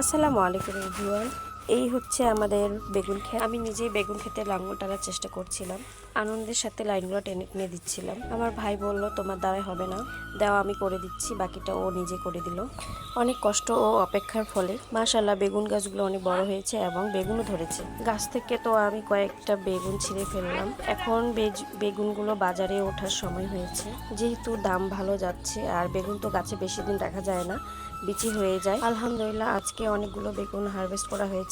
আসসালামু আলাইকুম এভরিওয়ান। এই হচ্ছে আমাদের বেগুন ক্ষেত। আমি নিজেই বেগুন খেতে লাঙল টানার চেষ্টা করছিলাম, আনন্দের সাথে লাইনগুলো টেনে টেনে দিচ্ছিলাম। আমার ভাই বলল তোমার দ্বারাই হবে না, দেওয়া আমি করে দিচ্ছি। বাকিটা ও নিজে করে দিল। অনেক কষ্ট ও অপেক্ষার ফলে মাশাআল্লাহ বেগুন গাছগুলো অনেক বড় হয়েছে এবং বেগুনও ধরেছে। গাছ থেকে তো আমি কয়েকটা বেগুন ছিঁড়ে ফেললাম। এখন বেগুনগুলো বাজারে ওঠার সময় হয়েছে, যেহেতু দাম ভালো যাচ্ছে আর বেগুন তো গাছে বেশি দিন রাখা যায় না, বিচি হয়ে যায়। আলহামদুলিল্লাহ আজকে অনেকগুলো বেগুন হারভেস্ট করা হয়েছে।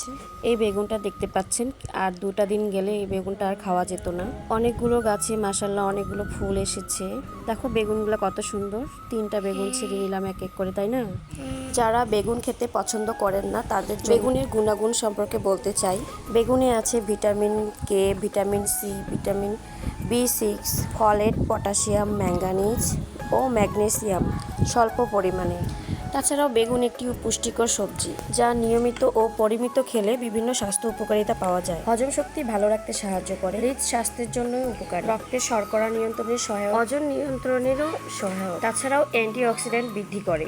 এই বেগুনটা দেখতে পাচ্ছেন, আর 2টা দিন গেলে এই বেগুনটা আর খাওয়া যেত না। অনেকগুলো গাছে মাশাআল্লাহ অনেকগুলো ফুল এসেছে। দেখো বেগুনগুলো কত সুন্দর। 3টা বেগুন ছিঁড়ে নিলাম এক এক করে, তাই না? যারা বেগুন খেতে পছন্দ করেন না তাদের বেগুনের গুণাগুণ সম্পর্কে বলতে চাই। বেগুনে আছে vitamin K, vitamin C, vitamin B6, folate, potassium, manganese ও ম্যাগনেসিয়াম স্বল্প পরিমাণে। তাছাড়াও বেগুন একটি পুষ্টিকর সবজি, যা নিয়মিত ও পরিমিত খেলে বিভিন্ন স্বাস্থ্য উপকারিতা পাওয়া যায়। হজম শক্তি ভালো রাখতে সাহায্য করে, হৃদস্বাস্থ্যের জন্য উপকার, রক্তের শর্করা নিয়ন্ত্রণের সহায়ক, ওজন নিয়ন্ত্রণেরও সহায়ক। তাছাড়াও অ্যান্টিঅক্সিডেন্ট বৃদ্ধি করে।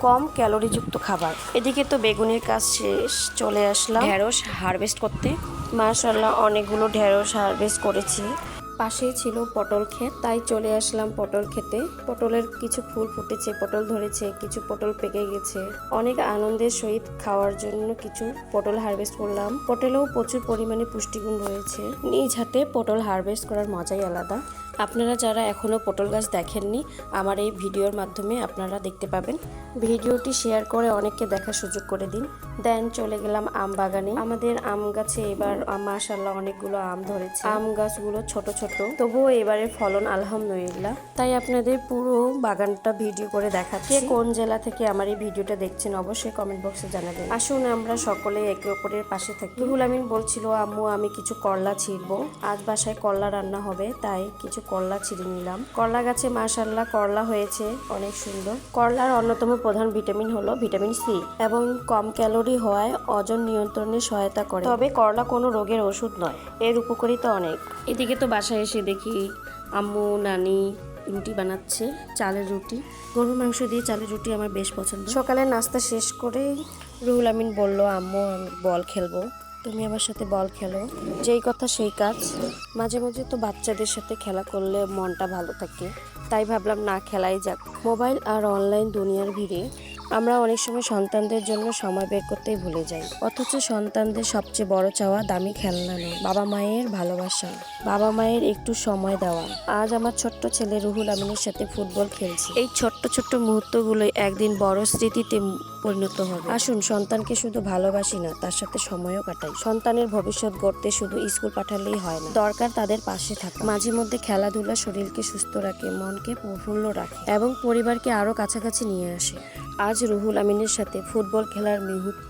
কম ক্যালোরিযুক্ত খাবার। এদিকে তো বেগুনের কাজ শেষ, চলে আসলাম ঢেঁড়স হারভেস্ট করতে। মাশাআল্লাহ অনেকগুলো ঢেঁড়স হারভেস্ট করেছি। পাশেই ছিল পটল ক্ষেত, তাই চলে আসলাম পটল খেতে। পটলের কিছু ফুল ফুটেছে, পটল ধরেছে, কিছু পটল পেকে গেছে। অনেক আনন্দের সহিত খাওয়ার জন্য কিছু পটল হারভেস্ট করলাম। পটলেও প্রচুর পরিমাণে পুষ্টিগুণ রয়েছে। নিজ হাতে পটল হারভেস্ট করার মজাই আলাদা। আপনারা যারা এখনও পটল গাছ দেখেননি, আমার এই ভিডিওর মাধ্যমে আপনারা দেখতে পাবেন। ভিডিওটি শেয়ার করে অনেককে দেখার সুযোগ করে দিন। দেন চলে গেলাম আম বাগানে। আমাদের আম গাছে এবার মাশাআল্লাহ অনেকগুলো আম ধরেছে। আম গাছগুলো ছোট ছোট, তবুও এবারে ফলন আলহামদুলিল্লাহ। তাই আপনাদের পুরো বাগানটা ভিডিও করে দেখাচ্ছি। কোন জেলা থেকে আমার এই ভিডিওটা দেখছেন অবশ্যই কমেন্ট বক্সে জানাবেন। আসুন আমরা সকলে একে অপরের পাশে থাকি। রুহুল আমিন বলছিল, আম্মু আমি কিছু করলা ছিঁড়বো, আজ বাসায় করলা রান্না হবে, তাই কিছু করলা ছিঁড়ে নিলাম। করলা গাছে মাশাআল্লাহ করলা হয়েছে অনেক সুন্দর। করলার অন্যতম প্রধান ভিটামিন হলো ভিটামিন সি, এবং কম ক্যালোরি হওয়ায় ওজন নিয়ন্ত্রণে সহায়তা করে। তবে করলা কোনো রোগের ওষুধ নয়, এর উপকারিতা অনেক। এদিকে তো বাসায় এসে দেখি আম্মু নানি রুটি বানাচ্ছে, চালের রুটি। গরুর মাংস দিয়ে চালের রুটি আমার বেশ পছন্দ। সকালে নাস্তা শেষ করে রুহুল আমিন বলল, আম্মু আমি বল খেলবো, তুমি আমার সাথে বল খেলো। যেই কথা সেই কাজ। মাঝে মাঝে তো বাচ্চাদের সাথে খেলা করলে মনটা ভালো থাকে, তাই ভাবলাম না খেলাই যাক। মোবাইল আর অনলাইন দুনিয়ার ভিড়ে আমরা অনেক সময় সন্তানদের জন্য সময় বের করতেই ভুলে যাই। অথচ সন্তানদের সবচেয়ে বড় চাওয়া দামি খেলনা নয়, বাবা মায়ের ভালোবাসা, বাবা মায়ের একটু সময় দেওয়া। আজ আমার ছোট্ট ছেলে রুহুল আমিনের সাথে ফুটবল খেলছি। এই ছোট্ট ছোট্ট মুহূর্তগুলোই একদিন বড় স্মৃতিতে পরিণত হবে। আসুন সন্তানকে শুধু ভালোবাসি না, তার সাথে সময়ও কাটাই। সন্তানের ভবিষ্যৎ গড়তে শুধু স্কুল পাঠালেই হয় না, দরকার তাদের পাশে থাকা। মাঝে মধ্যে খেলাধুলা শরীরকে সুস্থ রাখে, মনকে প্রফুল্ল রাখে এবং পরিবারকে আরো কাছাকাছি নিয়ে আসে। আজ রুহুল আমিনের সাথে ফুটবল খেলার মুহূর্ত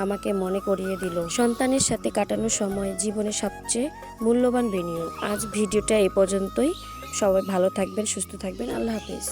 আমাকে মনে করিয়ে দিল, সন্তানের সাথে কাটানোর সময় জীবনের সবচেয়ে মূল্যবান বিনিয়োগ। আজ ভিডিওটা এই পর্যন্তই। সবাই ভালো থাকবেন, সুস্থ থাকবেন। আল্লাহ হাফেজ।